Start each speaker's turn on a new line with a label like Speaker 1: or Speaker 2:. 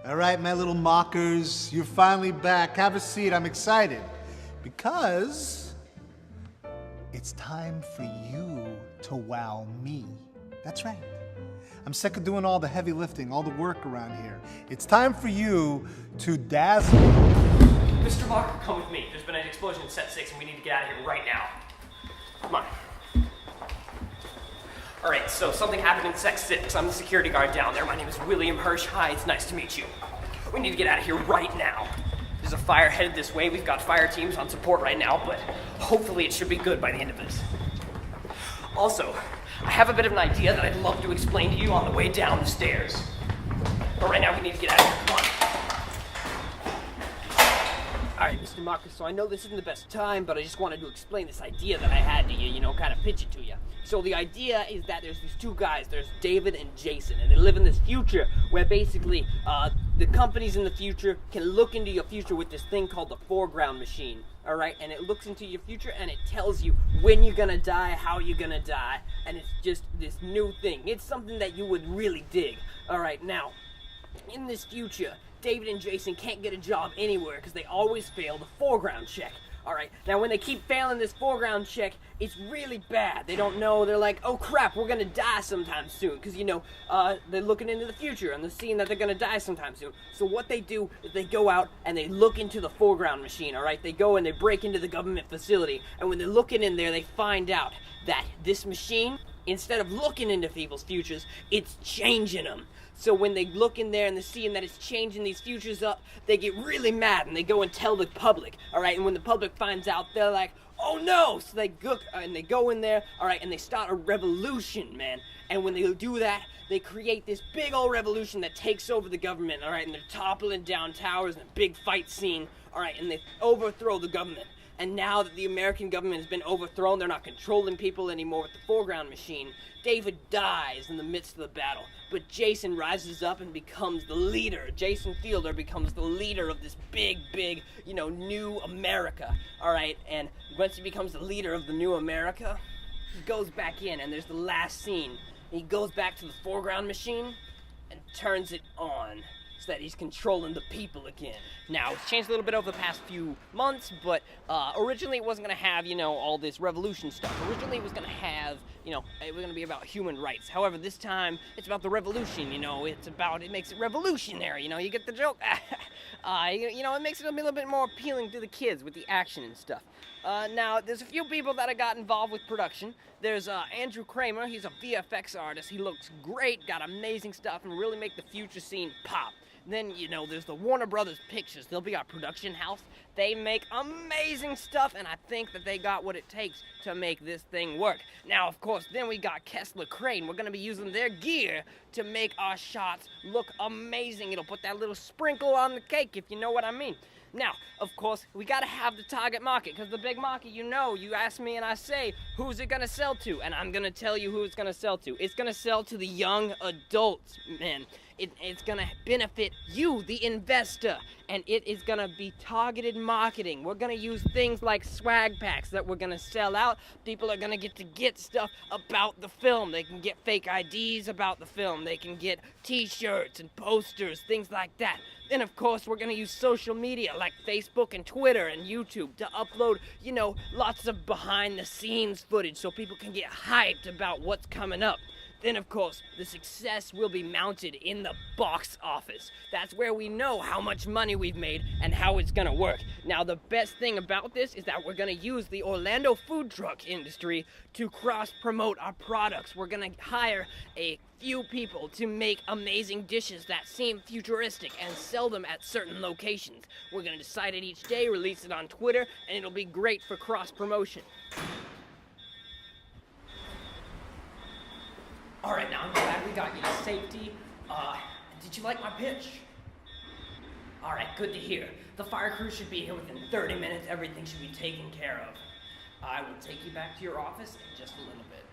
Speaker 1: All right, my little mockers, you're finally back. Have a seat. I'm excited because it's time for you to wow me. That's right. I'm sick of doing all the heavy lifting, all the work around here. It's time for you to dazzle.
Speaker 2: Mr. Macher, come with me. There's been an explosion in Set 6 and we need to get out of here right now. Come on. Alright, so something happened in Set 6. I'm the security guard down there. My name is William Hirsch. Hi, it's nice to meet you. We need to get out of here right now. There's a fire headed this way. We've got fire teams on support right now, but hopefully it should be good by the end of this. Also, I have a bit of an idea that I'd love to explain to you on the way down the stairs. But right now we need to get out of here. Come on. Alright, Mr. Macher, so I know this isn't the best time, but I just wanted to explain this idea that I had to you, kind of pitch it to you. So the idea is that there's these two guys, there's David and Jason, and they live in this future where basically the companies in the future can look into your future with this thing called the foreground machine. Alright, and it looks into your future and it tells you when you're gonna die, how you're gonna die, and it's just this new thing. It's something that you would really dig. Alright, now, in this future, David and Jason can't get a job anywhere because they always fail the foreground check. Alright, now when they keep failing this foreground check, it's really bad. They don't know, they're like, oh crap, we're gonna die sometime soon. Because, they're looking into the future and they're seeing that they're gonna die sometime soon. So what they do is they go out and they look into the foreground machine, alright? They go and they break into the government facility. And when they're looking in there, they find out that this machine, instead of looking into people's futures, it's changing them. So when they look in there and they're seeing that it's changing these futures up, they get really mad and they go and tell the public, alright? And when the public finds out, they're like, oh no! So they go in there, alright, and they start a revolution, man. And when they do that, they create this big old revolution that takes over the government, alright? And they're toppling down towers in a big fight scene, alright? And they overthrow the government. And now that the American government has been overthrown, they're not controlling people anymore with the foreground machine. David dies in the midst of the battle, but Jason rises up and becomes the leader. Jason Fielder becomes the leader of this big, new America. Alright, and once he becomes the leader of the new America, he goes back in, and there's the last scene. He goes back to the foreground machine and turns it on. That he's controlling the people again. Now, it's changed a little bit over the past few months, but originally it wasn't going to have, all this revolution stuff. Originally it was going to have, it was going to be about human rights. However, this time, it's about the revolution, it makes it revolutionary, you get the joke? It makes it a little bit more appealing to the kids with the action and stuff. Now, there's a few people that have got involved with production. There's Andrew Kramer, he's a VFX artist. He looks great, got amazing stuff, and really make the future scene pop. Then, there's the Warner Brothers Pictures. They'll be our production house. They make amazing stuff, and I think that they got what it takes to make this thing work. Now, of course, then we got Kessler Crane. We're going to be using their gear to make our shots look amazing. It'll put that little sprinkle on the cake, if you know what I mean. Now, of course, we got to have the target market, because the Big Macher, you ask me and I say, who's it going to sell to? And I'm going to tell you who it's going to sell to. It's going to sell to the young adults, man. It's going to benefit you, the investor, and it is going to be targeted marketing. We're going to use things like swag packs that we're going to sell out. People are going to get stuff about the film. They can get fake IDs about the film. They can get t-shirts and posters, things like that. Then, of course, we're going to use social media like Facebook and Twitter and YouTube to upload, lots of behind-the-scenes footage so people can get hyped about what's coming up. Then, of course, the success will be mounted in the box office. That's where we know how much money we've made and how it's gonna work. Now, the best thing about this is that we're gonna use the Orlando food truck industry to cross-promote our products. We're gonna hire a few people to make amazing dishes that seem futuristic and sell them at certain locations. We're gonna decide it each day, release it on Twitter, and it'll be great for cross-promotion. Alright, now I'm glad we got you to safety. Did you like my pitch? Alright, good to hear. The fire crew should be here within 30 minutes. Everything should be taken care of. I will take you back to your office in just a little bit.